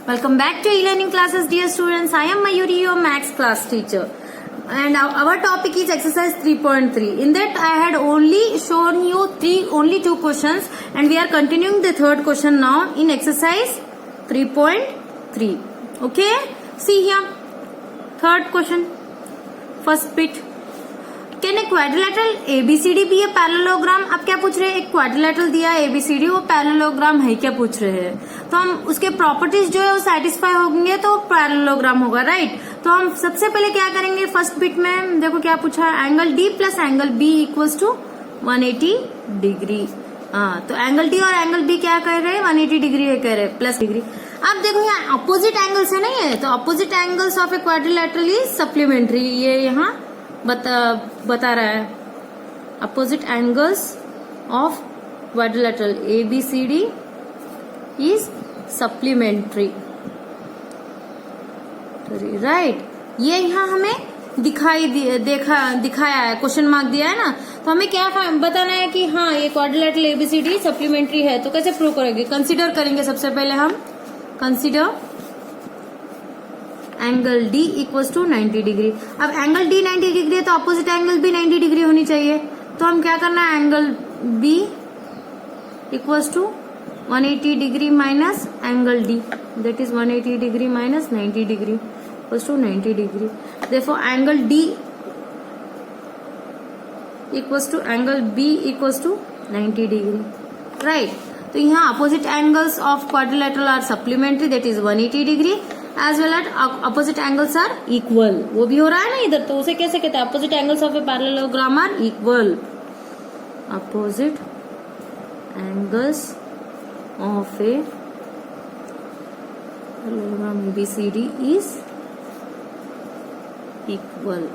Welcome back to e-learning classes, dear students. I am Mayuri, your maths class teacher. And our topic is exercise 3.3. In that I had only shown you only two questions, and we are continuing the third question now in exercise 3.3. Okay? See here. Third question. First bit. Can a quadrilateral ABCD be a parallelogram? अब क्या पूछ रहे हैं, एक quadrilateral दिया है ABCD, वो parallelogram है क्या पूछ रहे हैं. तो हम उसके प्रॉपर्टीज जो है वो सेटिस्फाई होंगे तो पैरेललोग्राम होगा, राइट. तो हम सबसे पहले क्या करेंगे, फर्स्ट बिट में देखो क्या पूछा है, angle D plus angle B equals to 180 degree. हाँ, तो एंगल D और एंगल B क्या कह रहे हैं, 180 डिग्री है कह रहे हैं, प्लस डिग्री. अब देखो यहाँ अपोजिट एंगल्स है ना, ये तो opposite angles of a quadrilateral is supplementary. ये यहाँ बता रहा है opposite angles of quadrilateral ABCD is supplementary, right. ये यहाँ हमें दिखाया है, क्वेश्चन मार्क दिया है ना. तो हमें क्या बताना है कि हाँ ये क्वाड्रिलेटरल ABCD सप्लीमेंट्री है. तो कैसे प्रूव करेंगे, कंसीडर करेंगे. सबसे पहले हम consider angle D equals to 90 degree. अब एंगल D 90 डिग्री है तो अपोजिट एंगल भी 90 डिग्री होनी चाहिए. तो हम क्या करना है, angle B equals to 180 degree minus angle D, that is 180 degree minus 90 degree equals to 90 degree. Therefore angle D equals to angle B equals to 90 degree, right. तो यहाँ opposite angles of quadrilateral are supplementary, that is 180 degree. As well at opposite angles are equal, वो भी हो रहा है ना इधर. तो उसे कैसे कहते हैं, opposite angles of a parallelogram are equal. Opposite angles of a parallelogram ABCD is equal.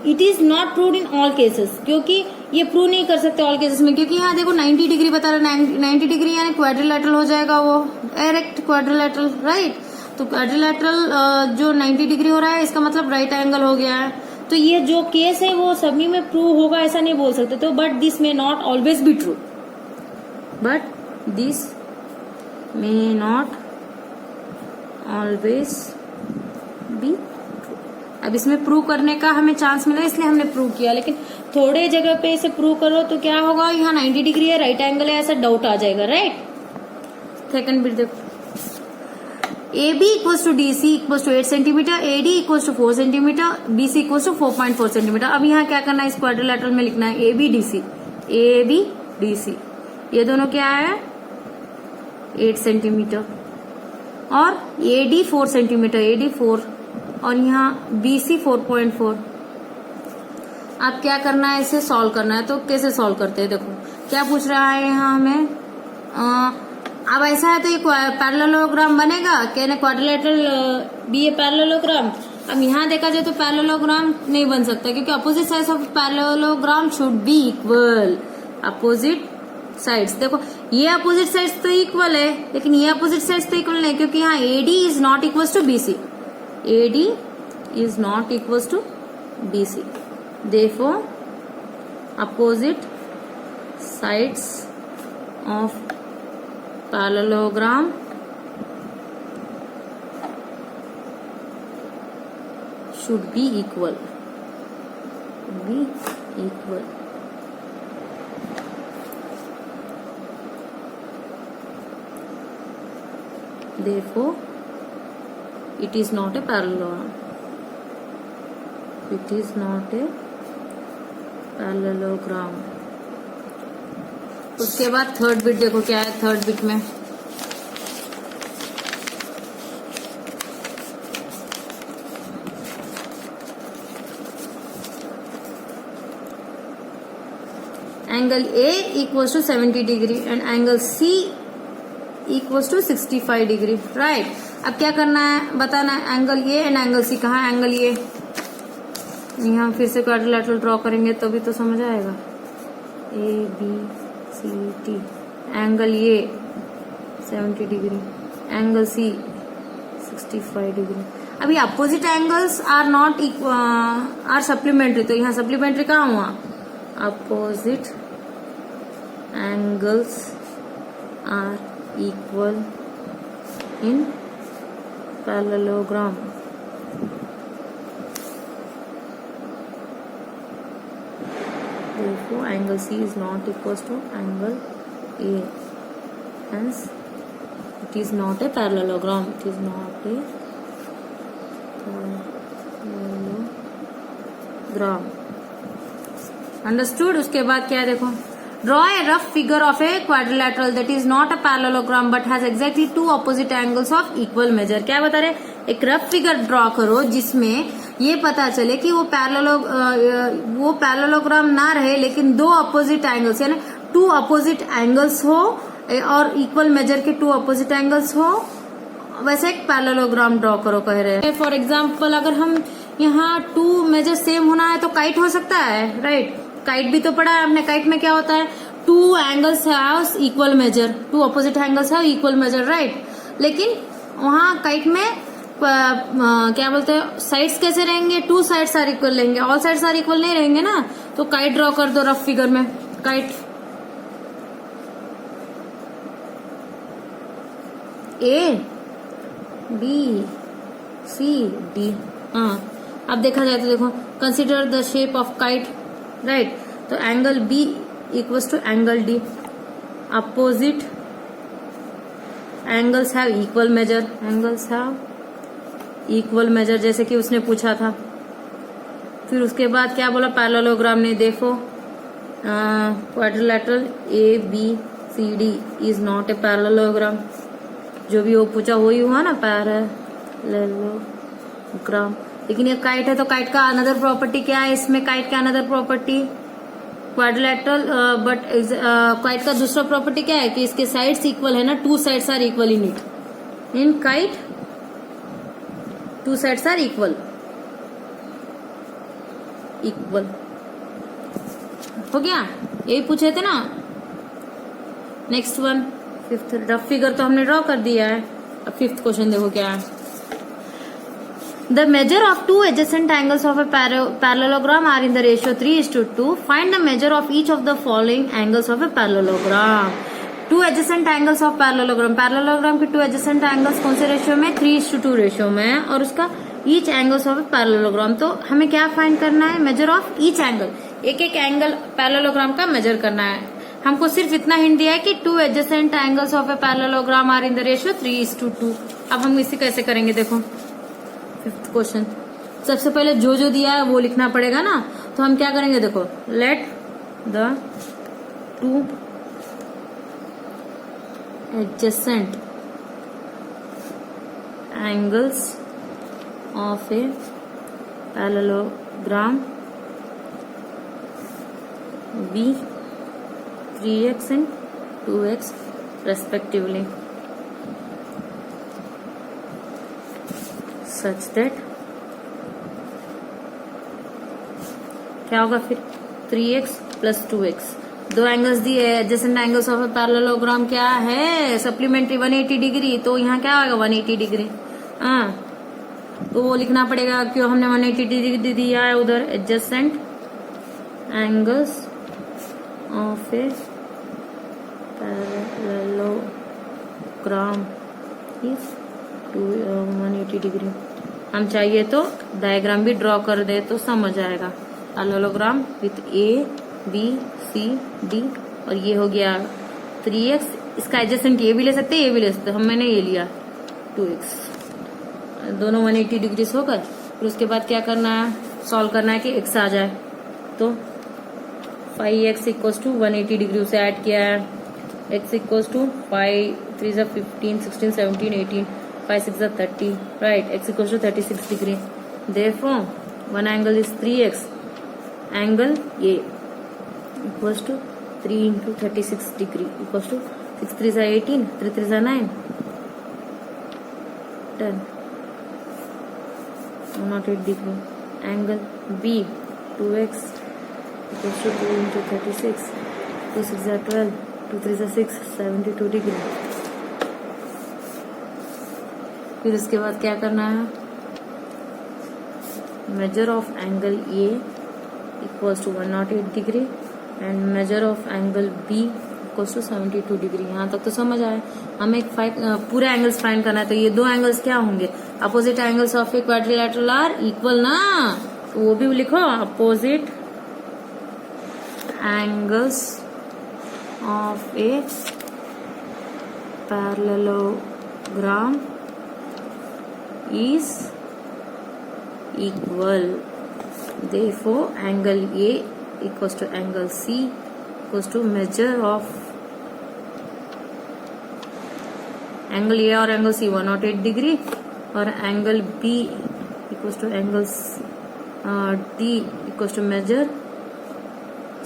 It is not proved in all cases, क्योंकि ये प्रूव नहीं कर सकते ऑल केसेस में, क्योंकि यहाँ देखो 90 डिग्री बता रहा है. 90 डिग्री यानी क्वाड्रिलेटरल हो जाएगा, वो डायरेक्ट क्वाड्रिलेटरल, राइट. तो क्वाड्रिलेटरल जो 90 डिग्री हो रहा है इसका मतलब राइट एंगल हो गया है. तो ये जो केस है वो सभी में प्रूव होगा ऐसा नहीं बोल सकते. तो but this may not always be true, but this may not always be. अब इसमें प्रूव करने का हमें चांस मिला इसलिए हमने प्रूव किया, लेकिन थोड़े जगह पे इसे प्रूव करो तो क्या होगा, यहाँ 90 डिग्री है, राइट एंगल है, ऐसा डाउट आ जाएगा, राइट. सेकंड बिट देखो, AB equals to DC equals to 8 centimetre, AD equals to 4 centimetre, BC equals to 4.4 centimetre. अब यहाँ क्या करना है, इस क्वाड्रिलेटरल में लिखना है AB DC. ये दोनों क्या है, 8 सेंटीमीटर और AD 4 सेंटीमीटर, AD 4 और यहाँ BC 4.4. अब क्या करना है, इसे सॉल्व करना है. तो कैसे सॉल्व करते हैं, देखो क्या पूछ रहा है यहाँ हमें. अब ऐसा है तो ये पैरेललोग्राम बनेगा, क्या क्वाड्रिलेटरल बी ए पैरेललोग्राम. अब यहाँ देखा जाए तो पैरेललोग्राम नहीं बन सकता, क्योंकि opposite sides of parallelogram should be equal. Opposite sides देखो, ये अपोजिट साइड्स तो इक्वल है, लेकिन ये अपोजिट साइड्स तो इक्वल नहीं, क्योंकि यहाँ AD is not equal to BC. AD is not equals to BC. Therefore, opposite sides of parallelogram should be equal. Therefore, it is not a parallelogram. It is not a parallelogram. उसके बाद third bit देखो क्या है. Third bit में angle A equals to 70 degree and angle C equals to 65 degree, right. अब क्या करना है, बताना है angle A and angle C. कहाँ है एंगल A, यहाँ फिर से क्वाड्रिलेटरल ड्रॉ करेंगे तभी तो समझ आएगा. ABCD, angle A 70 degree, angle C 65 degree. अभी opposite angles are not are supplementary, तो यहाँ सप्लीमेंट्री कहाँ हुआ, opposite angles are equal in parallelogram. Therefore, angle C is not equals to angle A. Hence, it is not a parallelogram. It is not a parallelogram. Understood? उसके बाद क्या है देखो, draw a rough figure of a quadrilateral that is not a parallelogram but has exactly two opposite angles of equal measure. क्या बता रहे, एक rough figure draw करो जिसमें ये पता चले कि वो पैरेललोग्राम ना रहे लेकिन दो अपोजिट एंगल्स यानी टू अपोजिट एंगल्स हो और इक्वल मेजर के टू अपोजिट एंगल्स हो, वैसे एक पैरेललोग्राम ड्रॉ करो कह रहे हैं. फॉर एग्जांपल अगर हम यहाँ टू मेजर सेम होना है तो काइट हो सकता है, राइट. काइट भी तो पढ़ा है आपने. काइट में क्या होता है, two angles have equal measure, two opposite angles have equal measure, right. लेकिन वहाँ काइट में क्या बोलते हैं, साइड्स कैसे रहेंगे, टू साइड्स आर इक्वल रहेंगे, ऑल साइड्स आर इक्वल नहीं रहेंगे ना. तो काइट ड्रॉ कर दो रफ फिगर में. Kite A B C D. हाँ, अब देखा जाए तो देखो, consider the shape of kite, right. तो angle B equals to angle D. Opposite angles have equal measure, angles have equal measure जैसे कि उसने पूछा था. फिर उसके बाद क्या बोला पैरेललोग्राम ने, देखो quadrilateral A B C D is not a parallelogram. जो भी वो पूछा वही हुआ ना पैरेललोग्राम. लेकिन ये काइट है तो काइट का अनदर प्रॉपर्टी क्या है, इसमें काइट का another property quadrilateral, but kite का दूसरा प्रॉपर्टी क्या है कि इसके साइड्स इक्वल है ना, two sides are equal in it. In kite two sides are equal. Equal हो गया, यही पूछे थे ना. Next one, fifth. Rough figure तो हमने ड्रॉ कर दिया है. अब फिफ्थ क्वेश्चन देखो क्या है. The measure of two adjacent angles of a parallelogram are in the ratio 3:2. Find the measure of each of the following angles of a parallelogram. To adjacent angles of parallelogram. Parallelogram के to adjacent angles कौन से ratio में, 3:2 ratio में, और उसका each angles of parallelogram. तो हमें क्या फाइंड करना है, मेजर ऑफ ईच एंगल. एक एक एंगल पैरेललोग्राम का मेजर करना है. हमको सिर्फ इतना हिंट दिया है कि two adjacent angles of a parallelogram are in the ratio 3:2. अब हम इसे कैसे करेंगे देखो. फिफ्थ क्वेश्चन, सबसे पहले जो जो दिया है वो लिखना पड़ेगा ना. तो हम क्या करेंगे देखो, let the two adjacent angles of a parallelogram be 3x and 2x respectively such that क्या होगा फिर 3x plus 2x. दो एंगल्स दिए, एडजेसेंट एंगल्स ऑफ पैरेललोग्राम क्या है, सप्लीमेंट्री 180 डिग्री. तो यहाँ क्या होगा 180 डिग्री. हाँ, तो वो लिखना पड़ेगा क्यों हमने 180 डिग्री दिया है उधर. Adjacent angles of a parallelogram is 180 degree. हम चाहिए तो डायग्राम भी ड्रॉ कर दे तो समझ आएगा. Parallelogram with A B C D, और ये हो गया 3x. इसका एडजेसेंट ये भी ले सकते हैं, ये भी ले सकते हैं. मैंने ये लिया 2x. दोनों 180 डिग्री होकर फिर उसके बाद क्या करना है, सॉल्व करना है कि x आ जाए. तो 5x इक्वल्स टू 180 डिग्री उसे ऐड किया है. x equals to 5 3 15 16 17 18 5 6 30, right. x equals to 36 degree. Therefore one angle is 3x. Angle A equals to 3 into 36 degree equals to 6 3s are 18, 3 3s are 9, 10, 108 degree. Angle B 2x equals to 2 into 36, 2 6s are 12, 2 3s are 6, 72 degree. फिर उसके बाद क्या करना है, measure of angle A equals to 108 degree and measure of angle B equals to 72 degree. यहाँ तक तो समझ आया। हमें पूरे एंगल्स फाइंड करना है, तो ये दो एंगल्स क्या होंगे? Opposite angles of a quadrilateral are equal ना, तो वो भी लिखो, opposite angles of a parallelogram is equal. Therefore, angle A equals to angle C equals to measure of angle A और angle C 108 डिग्री और angle B equals to angle D equals to measure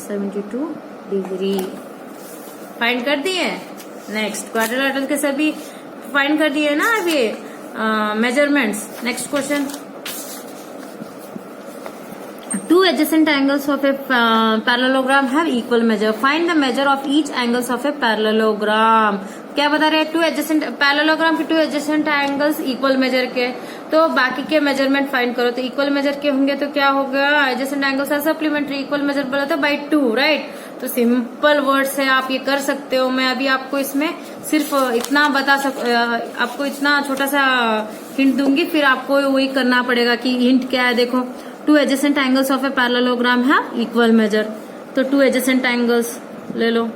72 degree. Find कर दिए। Next quadrilateral के सभी find कर दिए ना अभी measurements. Next question. Two adjacent angles of a parallelogram have equal measure. Find the measure of each angles of a parallelogram. क्या बता रहे हैं? टू एडजेसेंट पैरेललोग्राम के to adjacent angles equal major के, तो बाकी के मेजरमेंट फाइंड करो। तो इक्वल मेजर के होंगे तो क्या होगा? Adjacent angles are supplementary, equal measure बोला था बाय 2, राइट? तो सिंपल वर्ड्स है, आप ये कर सकते हो। मैं अभी आपको इसमें सिर्फ इतना आपको इतना छोटा सा हिंट दूंगी, फिर आपको वही करना पड़ेगा कि हिंट क्या है। देखो, two adjacent angles of a parallelogram है इक्वल मेजर, तो टू एडजेसेंट एंगल्स ले लो,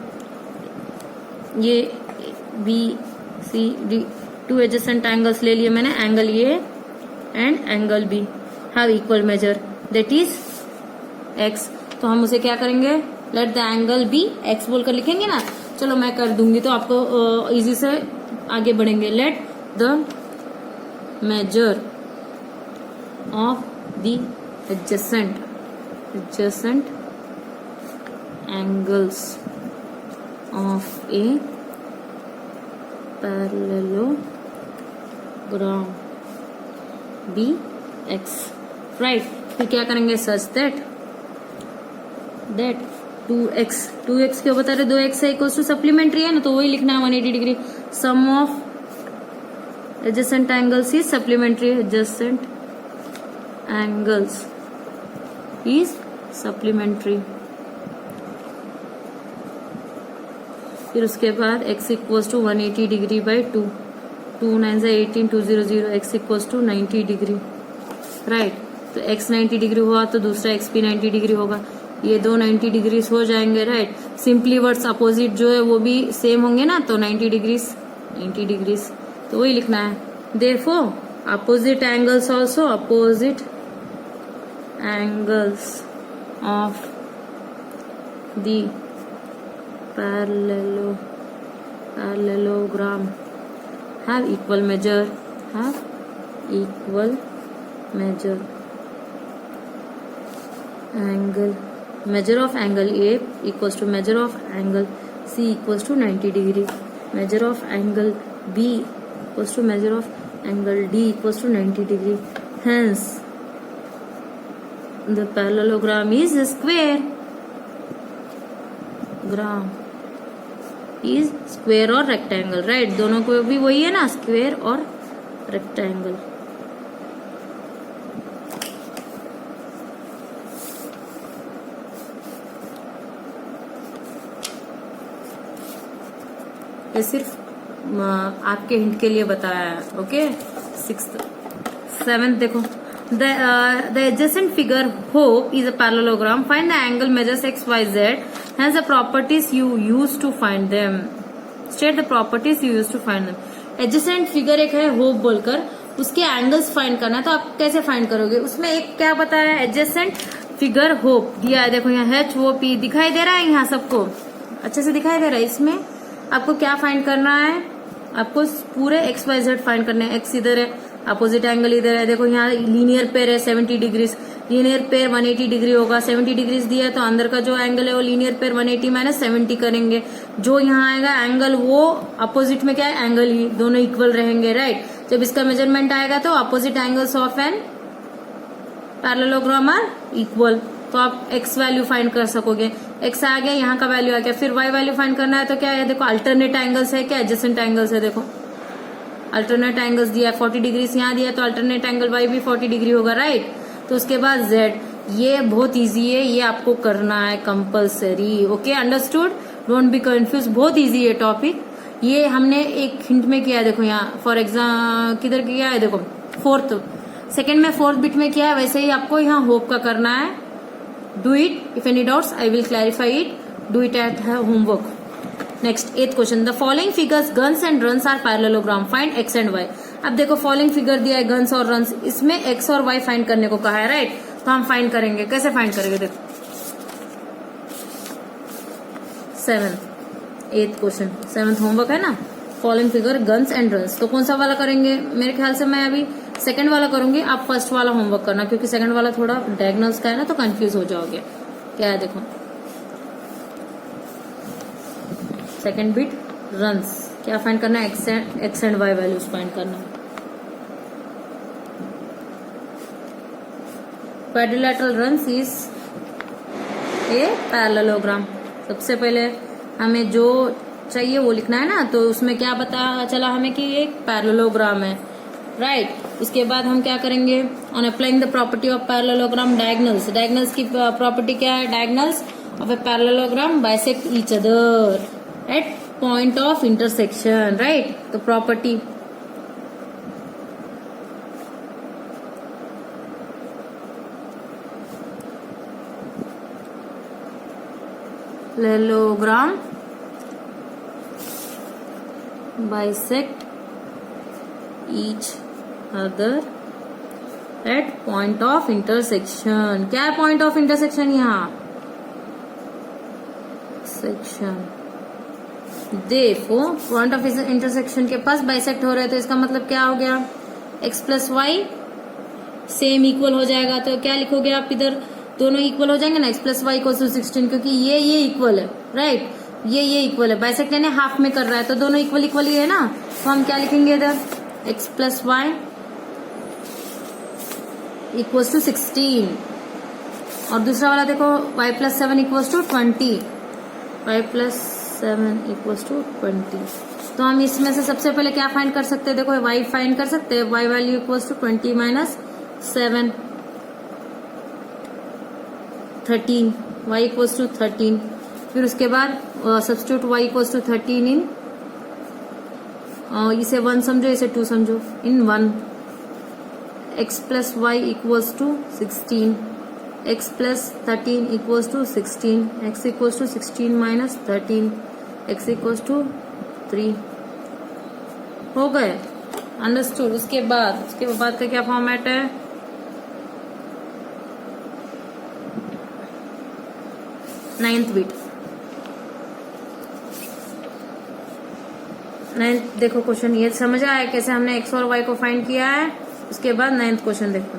ये B C D, two adjacent angles ले लिए मैंने, angle A and angle B have equal measure, that is x. तो हम उसे क्या करेंगे? Let the angle B x बोलकर लिखेंगे ना। चलो मैं कर दूंगी तो आपको इजी से आगे बढ़ेंगे। Let the measure of the adjacent angles of a parallelogram be x, right? फिर क्या करेंगे? सच दैट 2x क्यों बता रहे? 2x है इक्वल्स टू सप्लीमेंट्री है ना, तो वही लिखना है 180 degree. Sum of adjacent angles is supplementary, adjacent angles is supplementary. फिर उसके बाद x equals to 180 degree by 2, 2 9 से 18, 200, x equals to 90 degree, right? तो x 90 डिग्री हुआ तो दूसरा x भी 90 डिग्री होगा, ये दो 90 डिग्री हो जाएंगे, राइट? सिंपली वर्ड्स अपोजिट जो है वो भी सेम होंगे ना, तो 90 डिग्री तो वही लिखना है। Therefore opposite angles also, opposite angles of the parallelogram have equal measure, angle, measure of angle A equals to measure of angle C equals to 90 degree, measure of angle B equals to measure of angle D equals to 90 degree. Hence the parallelogram is a square. Gram is square और rectangle, right? दोनों को भी वही है ना, square और rectangle. ये सिर्फ आपके हिंट के लिए बताया है, ओके? 6th 7th देखो, the adjacent figure hope is a parallelogram. Find the angle measures x, y, z. Hence the properties you use to find them. State the properties you use to find them. Adjacent figure एक है hope बोलकर, उसके angles find करना है, तो आप कैसे find करोगे? उसमें एक क्या बताया है? एडजेसेंट फिगर होप दिया है, देखो यहाँ HOP दिखाई दे रहा है, यहाँ सबको अच्छे से दिखाई दे रहा है। इसमें आपको क्या फाइंड करना है? आपको पूरे XYZ फाइंड करने हैं। एक्स इधर है, अपोजिट एंगल इधर है, देखो यहाँ लीनियर पेयर है 70 डिग्री, लीनियर पेयर 180 डिग्री होगा, 70 डिग्री दिया है तो अंदर का जो एंगल है वो लीनियर पेयर 180 माइनस 70 करेंगे, जो यहाँ आएगा एंगल वो अपोजिट में क्या है? एंगल ही, दोनों इक्वल रहेंगे, राइट? जब इसका मेजरमेंट आएगा तो opposite angles of an parallelogram are equal, तो आप x वैल्यू फाइंड कर सकोगे। x आ गया, यहाँ का वैल्यू आ गया, फिर y वैल्यू फाइंड करना है तो क्या है? देखो अल्टरनेट एंगल्स है क्या? एडजेसेंट एंगल्स है, देखो अल्टरनेट एंगल्स दिया है, 40 डिग्री यहाँ दिया तो अल्टरनेट एंगल y भी 40 डिग्री होगा, राइट? तो उसके बाद z, ये बहुत इजी है, ये आपको करना है compulsory, okay? Understood? Don't be confuse, बहुत इजी है टॉपिक। ये हमने एक हिंट में किया है, देखो यहाँ फॉर एग्जाम किधर किया है, देखो फोर्थ सेकंड में फोर्थ बिट में किया है, वैसे ही आपको यहाँ होप का करना है। Do it, if any doubts I will clarify it, do it at homework. Next 8th question, the following figures guns and runs are parallelogram, find x and y. अब देखो फॉलोइंग फिगर दिया है guns और runs, इसमें x और Y find करने को कहा है, राइट। तो हम फाइंड करेंगे, कैसे फाइंड करेंगे, देखो 8th क्वेश्चन 7th होमवर्क है ना, following figure guns and runs. तो कौन सा वाला करेंगे, मेरे ख्याल से मैं अभी सेकंड वाला करूंगी, आप फर्स्ट वाला होमवर्क करना, क्योंकि सेकंड वाला थोड़ा डायगोनल्स का है ना, तो कंफ्यूज हो जाओगे। क्या है देखो, सेकंड बिट रन्स, क्या फाइंड करना है, x and y values find करना है। Quadrilateral runs is a parallelogram. सबसे पहले हमें जो चाहिए वो लिखना है ना, तो उसमें क्या पता चला हमें कि ये एक पैरेललोग्राम है, राइट। उसके बाद हम क्या करेंगे, on applying the property of parallelogram diagonals, diagonals की प्रॉपर्टी क्या है, diagonals of a parallelogram bisect each other at point of intersection, right. तो property parallelogram bisect each other at point of intersection। क्या है point of intersection, यहाँ section, देखो point of intersection के पास bisect हो रहे हैं, तो इसका मतलब क्या हो गया, x plus y same equal हो जाएगा। तो क्या लिखोगे आप, इधर दोनों इक्वल हो जाएंगे ना, x plus y equal to 16, क्योंकि ये इक्वल है, राइट। ये इक्वल है, बाइसेक्ट यानी हाफ में कर रहा है, तो दोनों इक्वल ही है ना। तो हम क्या लिखेंगे इधर, x plus y equals to 16, और दूसरा वाला देखो y plus 7 equals to 20, y plus 7 equals to 20। तो हम इसमें से सबसे पहले क्या फाइंड कर सकते हैं, देखो y फाइंड कर सकते हैं, y value equals to 20 minus 7, 13, y equals to 13। फिर उसके बाद substitute y equals to 13 in, इसे 1 समझो, इसे 2 समझो, in 1, x plus y equals to 16, x plus 13 equals to 16, x equals to 16 minus 13, x equals to 3। हो गए, अंडरस्टूड। उसके बाद का क्या फॉर्मेट है, नाइन्थ बिट। देखो क्वेश्चन ये समझ आया कैसे हमने x और y को फाइंड किया है। उसके बाद 9th क्वेश्चन देखो,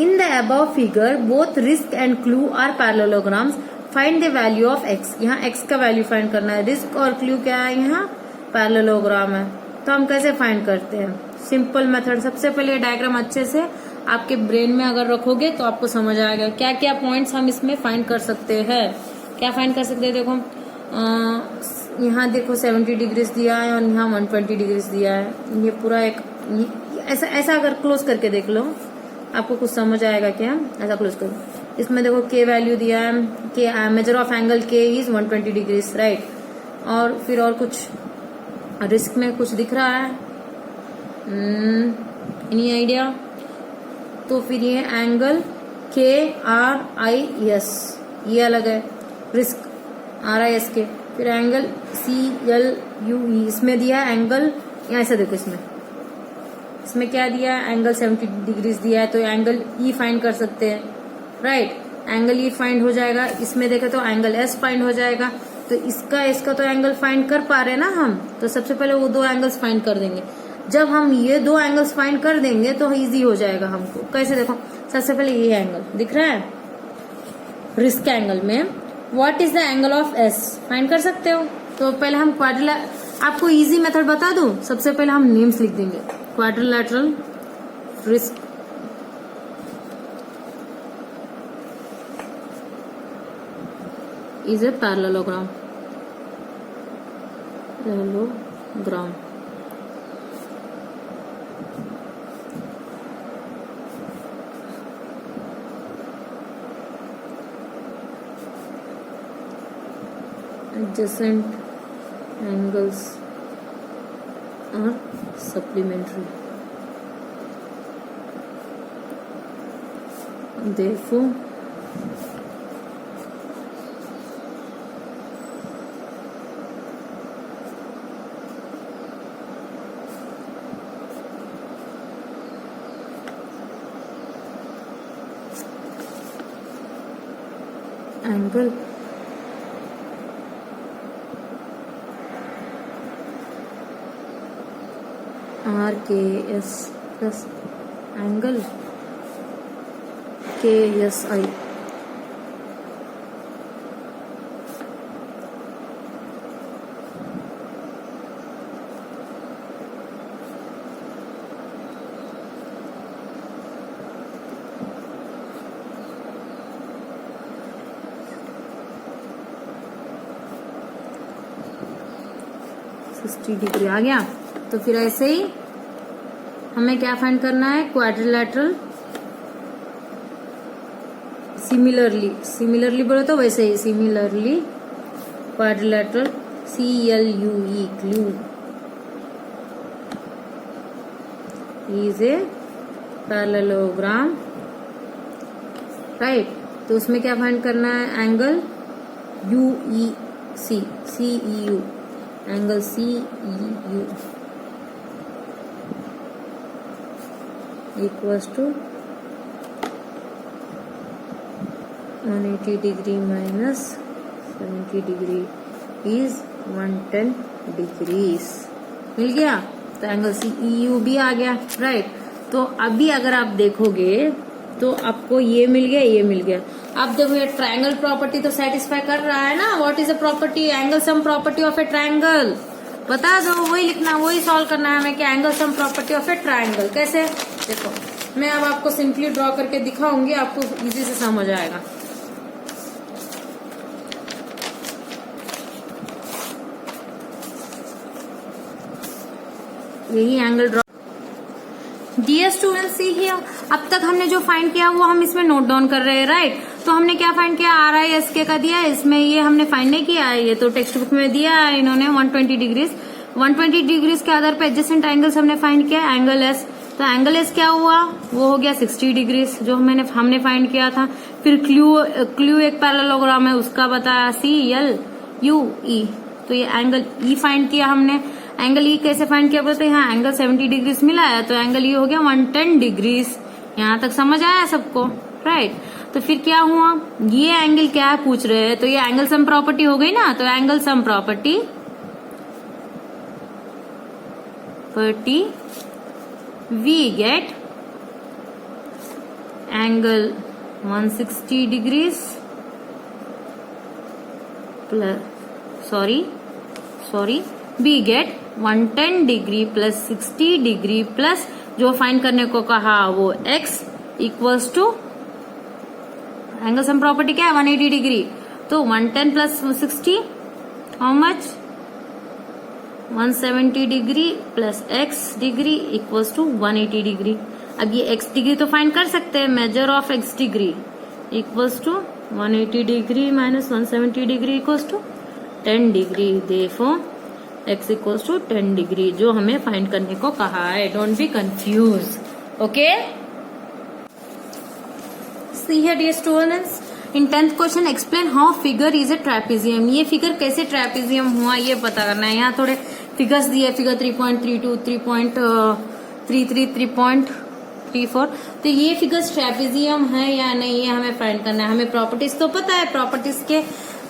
in the above figure both risk and clue are parallelograms, find the value of x। यहाँ x का वैल्यू फाइंड करना है, रिस्क और क्लू क्या है, यहाँ पैरेललोग्राम है। तो हम कैसे फाइंड करते हैं, सिंपल मेथड। सबसे पहले डायग्राम अच्छे से आपके ब्रेन में अगर रखोगे तो आपको समझ आएगा क्या क्या पॉइंट्स हम इसमें फाइंड कर सकते हैं। क्या फाइंड कर सकते हैं, देखो यहाँ देखो 70 डिग्रीज दिया है और यहाँ 120 डिग्रीज दिया है। ये पूरा एक ऐसा अगर क्लोज करके देख लो आपको कुछ समझ आएगा क्या, ऐसा क्लोज करो। इसमें देखो k वैल्यू दिया है, k major of angle k is 120 degrees, right. और फिर और कुछ रिस्क में कुछ दिख रहा है, एनी आइडिया। तो फिर ये एंगल KRIS ये अलग है, रिस्क RIS के। फिर एंगल CLUE इसमें दिया है एंगल, यहाँ ऐसा देखो इसमें क्या दिया है, एंगल 70 डिग्रीज दिया है, तो एंगल E फाइंड कर सकते हैं, राइट। एंगल E फाइंड हो जाएगा, इसमें देखे तो एंगल S फाइंड हो जाएगा। तो इसका तो एंगल फाइंड कर पा रहे हैं ना हम, तो सबसे पहले वो दो एंगल्स फाइंड कर देंगे। जब हम ये दो एंगल्स फाइंड कर देंगे तो इजी हो जाएगा हमको। कैसे, देखो सबसे पहले ये एंगल दिख रहा है, रिस्क एंगल में what is the angle of S find कर सकते हो। तो पहले हम आपको इजी मेथड बता दूं, सबसे पहले हम नेम्स लिख देंगे। Quadrilateral risk is a parallelogram, adjacent angles are supplementary. Therefore, angle RKS plus angle KSI degree आ गया। तो फिर ऐसे ही हमें क्या फाइंड करना है, क्वाड्रिलेटरल सिमिलरली बोले तो वैसे ही similarly quadrilateral CLUE clue is a parallelogram, right. तो उसमें क्या फाइंड करना है, angle CEU angle CEU equals to 180 degree minus 70 degree is 110 degrees. मिल गया। तो एंगल CEU भी आ गया, राइट। तो अभी अगर आप देखोगे तो आपको ये मिल गया, ये मिल गया। अब देखो ये ट्रायंगल प्रॉपर्टी तो सेटिस्फाई कर रहा है ना। What is a property, angle sum property of A triangle. बता दो, वही लिखना, वही सॉल्व करना है हमें कि angle sum property of A triangle कैसे। देखो मैं अब आपको सिंपली ड्रॉ करके दिखाऊंगी, आपको इजी से समझ आएगा। यही angle draw. Dear student see here, अब तक हमने जो फाइंड किया वो हम इसमें नोट डाउन कर रहे हैं, राइट। तो हमने क्या फाइंड किया, RISK का दिया है, इसमें ये हमने फाइंड नहीं किया है, ये तो टेक्स्ट बुक में दिया है इन्होंने 120 डिग्रीज के आधार पे एडजेसेंट एंगल्स हमने फाइंड किया। एंगल S, तो एंगल S क्या हुआ, वो हो गया 60 डिग्रीज जो हमने फाइंड किया था। फिर क्लू एक पैरेललोग्राम है, उसका बताया CLUE, तो ये एंगल E फाइंड किया हमने। एंगल E कैसे फाइंड किया बोलते हैं, यहाँ एंगल 70 डिग्रीज मिला है, तो एंगल E हो गया 110 डिग्रीज। यहाँ तक समझ आया सबको, राइट। तो फिर क्या हुआ, ये एंगल क्या है पूछ रहे हैं, तो ये एंगल सम प्रॉपर्टी हो गई ना। तो angle sum property we get angle 160 degrees plus sorry we get 110 degree plus 60 degree plus जो फाइंड करने को कहा वो x equals to angle sum property क्या है 180 डिग्री। तो 110 plus 60 how much 170 degree plus x degree equals to 180 degree. अब ये x डिग्री तो फाइंड कर सकते हैं, measure of x degree equals to 180 degree minus 170 degree equals to 10 degree. Therefore x equals to 10 degree जो हमें find करने को कहा है। Don't be confuse, okay. See here dear students, in 10th question explain how figure is a trapezium। ये figure कैसे trapezium हुआ ये पता करना है। यहाँ थोड़े फिगर्स दिए, फिगर 3.32, 3.33, 3.34। तो ये फिगर्स ट्रेपेजियम है या नहीं ये हमें फाइंड करना है। हमें प्रॉपर्टीज तो पता है, प्रॉपर्टीज के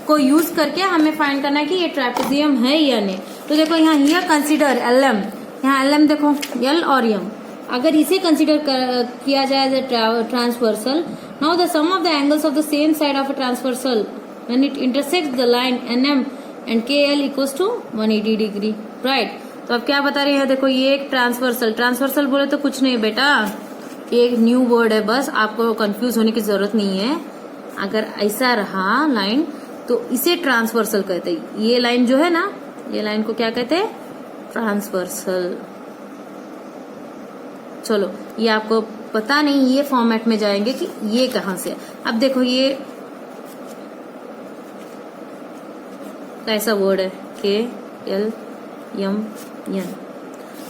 को यूज करके हमें फाइंड करना है कि ये ट्रेपेजियम है या नहीं। तो देखो यहाँ हियर कंसीडर LM, यहाँ LM देखो L और M, अगर इसे कंसीडर किया जाए as a transversal, now the sum of the angles of the same side of a transversal when it intersects the line NM and KL equals to 180 degree, right. तो अब क्या बता रही है, देखो ये एक ट्रांसवर्सल बोले तो कुछ नहीं बेटा, ये एक न्यू वर्ड है, बस आपको कंफ्यूज होने की जरूरत नहीं है। अगर ऐसा रहा लाइन तो इसे ट्रांसवर्सल कहते हैं। ये लाइन जो है ना, ये लाइन को क्या कहते हैं, ट्रांसवर्सल। चलो ये आपको पता नहीं, ये फॉर्मेट में जाएंगे कि ये कहां से। अब देखो ये का ऐसा वर्ड है KLMN।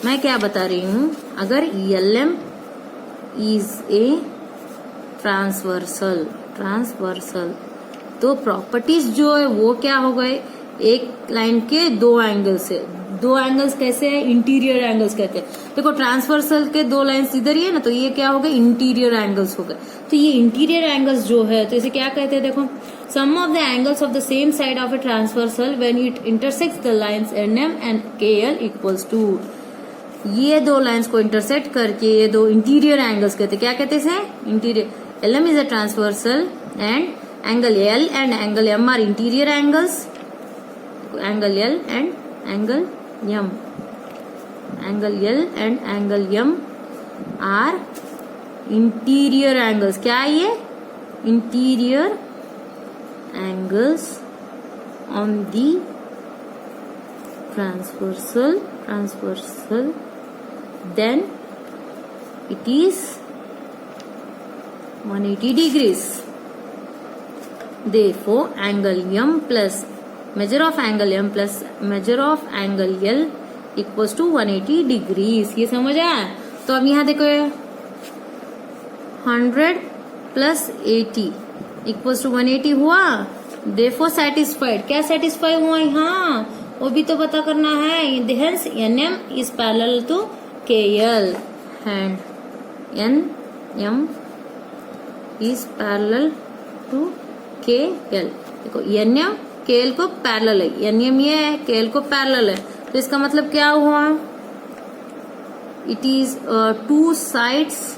मैं क्या बता रही हूं, अगर LM इज ए ट्रांसवर्सल तो प्रॉपर्टीज जो है वो क्या हो गए, एक लाइन के दो एंगल्स है। दो एंगल्स कैसे है, इंटीरियर एंगल्स कहते हैं। देखो ट्रांसवर्सल के दो लाइंस इधर ही है ना, तो ये क्या हो गए, इंटीरियर एंगल्स हो गए। तो ये इंटीरियर एंगल्स जो है तो इसे क्या कहते हैं, देखो sum of the angles of the same side of a transversal when it intersects the lines NM and KL equals to, ये दो लाइंस को इंटरसेक्ट करके ये दो इंटीरियर एंगल्स कहते हैं। क्या कहते हैं, interior. LM is a transversal and angle L and angle M are interior angles. Angle L and angle M. Angle L and angle M are interior angles. क्या है ये, interior angles on the transversal. Then it is 180 degrees. Therefore, angle M plus measure of angle M plus measure of angle L equals to 180 degrees. ये समझ आया। तो अब यहाँ देखो 100 plus 80 equals to 180 हुआ। Therefore, satisfied। क्या satisfy हुआ यहाँ, वो भी तो पता करना है। Hence, NM is parallel to KL and NM is parallel to KL। देखो NM KL को पैरेलल है, NM ये है, KL को पैरेलल है। तो इसका मतलब क्या हुआ, it is two sides,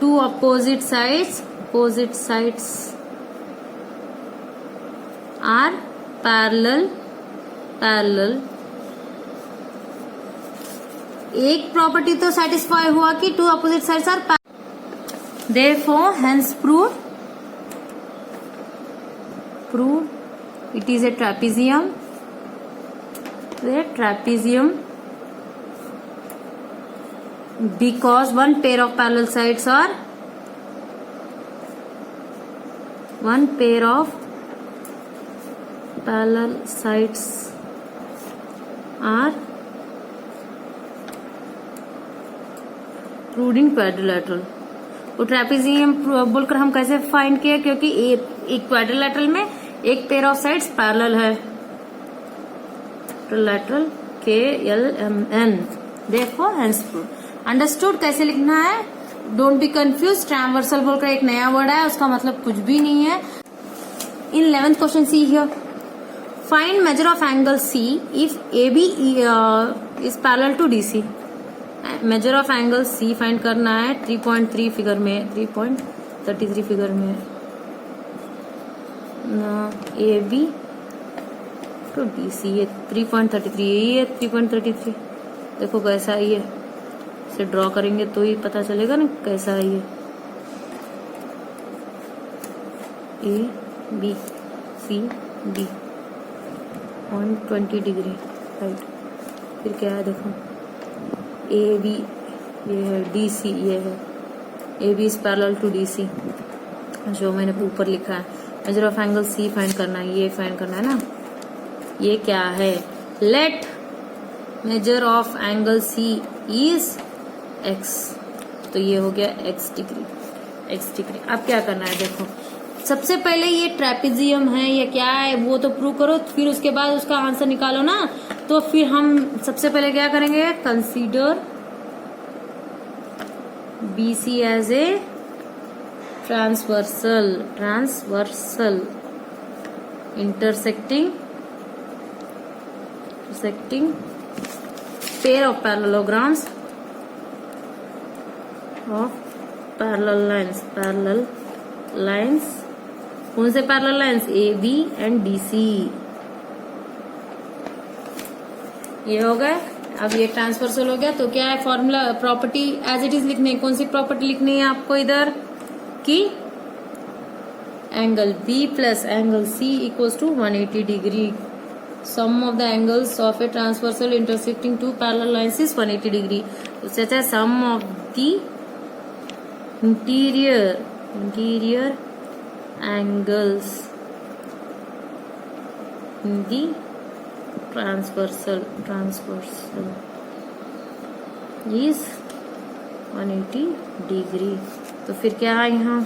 two opposite sides are parallel. एक प्रॉपर्टी तो सेटिस्फाई हुआ कि two opposite sides are parallel. Therefore, hence prove it is a trapezium. Because one pair of parallel sides are proved in quadrilateral। वो trapezium बोलकर हम कैसे find किया, क्योंकि एक क्वाड्रिलेटरल में एक पेयर ऑफ साइड्स पैरेलल है, ट्रिलेटरल KLMN। Therefore, hence proved। Understood कैसे लिखना है, डोंट बी कंफ्यूज। ट्रांसवर्सल बोलकर एक नया वर्ड है, उसका मतलब कुछ भी नहीं है। In 11th question see here, find measure of angle C if AB is parallel to DC। Measure of angle C find करना है 3.3 फिगर में, 3.33 फिगर में। AB टू DC, ये 3.33, ये 3.33। देखो कैसा है, ये इसे ड्रॉ करेंगे तो ही पता चलेगा ना कैसा है ये। ABCD 120 degree right. फिर क्या है, देखो AB ये है, DC ये है, AB is parallel to DC जो मैंने ऊपर लिखा है। Measure of angle C find करना है, ये फाइंड करना है ना। ये क्या है, let measure of angle C is X, तो ये हो गया X डिग्री। अब क्या करना है, देखो सबसे पहले ये ट्रेपेजियम है या क्या है वो तो प्रूव करो, फिर उसके बाद उसका आंसर निकालो ना। तो फिर हम सबसे पहले क्या करेंगे, consider BC as a transversal intersecting pair of parallelograms of parallel lines. कौन से parallel lines, AB and DC। ये हो गए। अब ये ट्रांसवर्सल हो गया, तो क्या है formula, property as it is लिखनी है। कौन सी प्रॉपर्टी लिखनी है आपको इधर कि angle B plus angle C equals to 180 degree. Sum of the angles of a transversal intersecting two parallel lines is 180 degree. उससे अच्छा sum of the interior angles in the transversal is 180 degree. तो फिर क्या है यहाँ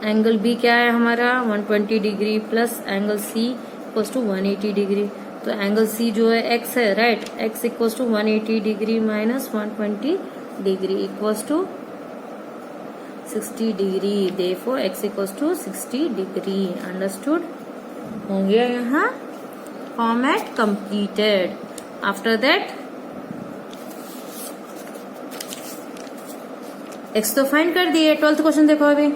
angle B क्या है हमारा 120 degree plus angle C equals to 180 degree. तो एंगल सी जो है एक्स है, right, x equals to 180 degree minus 120 degree equals to 60 degree. Therefore x equals to 60 degree. Understood? हो गया यहाँ format completed. After that x तो find कर दिए। 12th क्वेश्चन देखो अभी,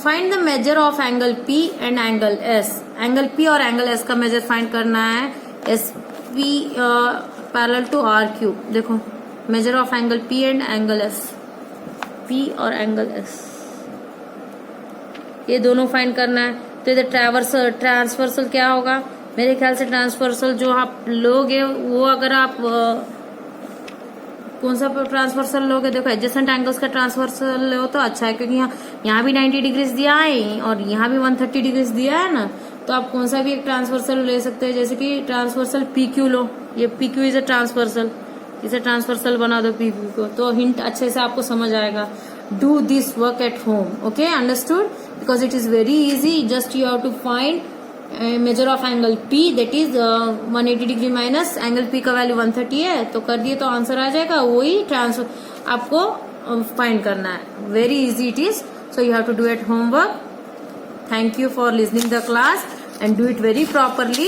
find the measure of angle P and angle S. Angle P और angle S का मेजर फाइंड करना है। S P parallel to R cube. देखो measure of angle P and angle S, P और एंगल एस ये दोनों फाइंड करना है। तो इधर ट्रांसवर्सल क्या होगा, मेरे ख्याल से ट्रांसवर्सल जो आप लोगे वो, अगर आप कौन सा ट्रांसवर्सल लोगे, देखो एडजेसेंट एंगल्स का ट्रांसवर्सल लो तो अच्छा है, क्योंकि यहाँ भी 90 डिग्रीज दिया है और यहाँ भी 130 डिग्रीज दिया है ना। तो आप कौन सा भी एक ट्रांसवर्सल ले सकते हैं, जैसे कि ट्रांसवर्सल PQ लो। ये PQ इज अ ट्रांसवर्सल, इसे ट्रांसवर्सल बना दो PQ को, तो हिंट अच्छे से आपको समझ आएगा। Do this work at home, okay, understood? Because it is very easy. Just you have to find measure of angle P, that is 180 degree minus angle P का वैल्यू 130 है, तो कर दिए तो आंसर आ जाएगा। वही ट्रांसफर आपको फाइंड करना है। Very easy it is, so you have to do at homework. Thank you for listening the class and do it very properly.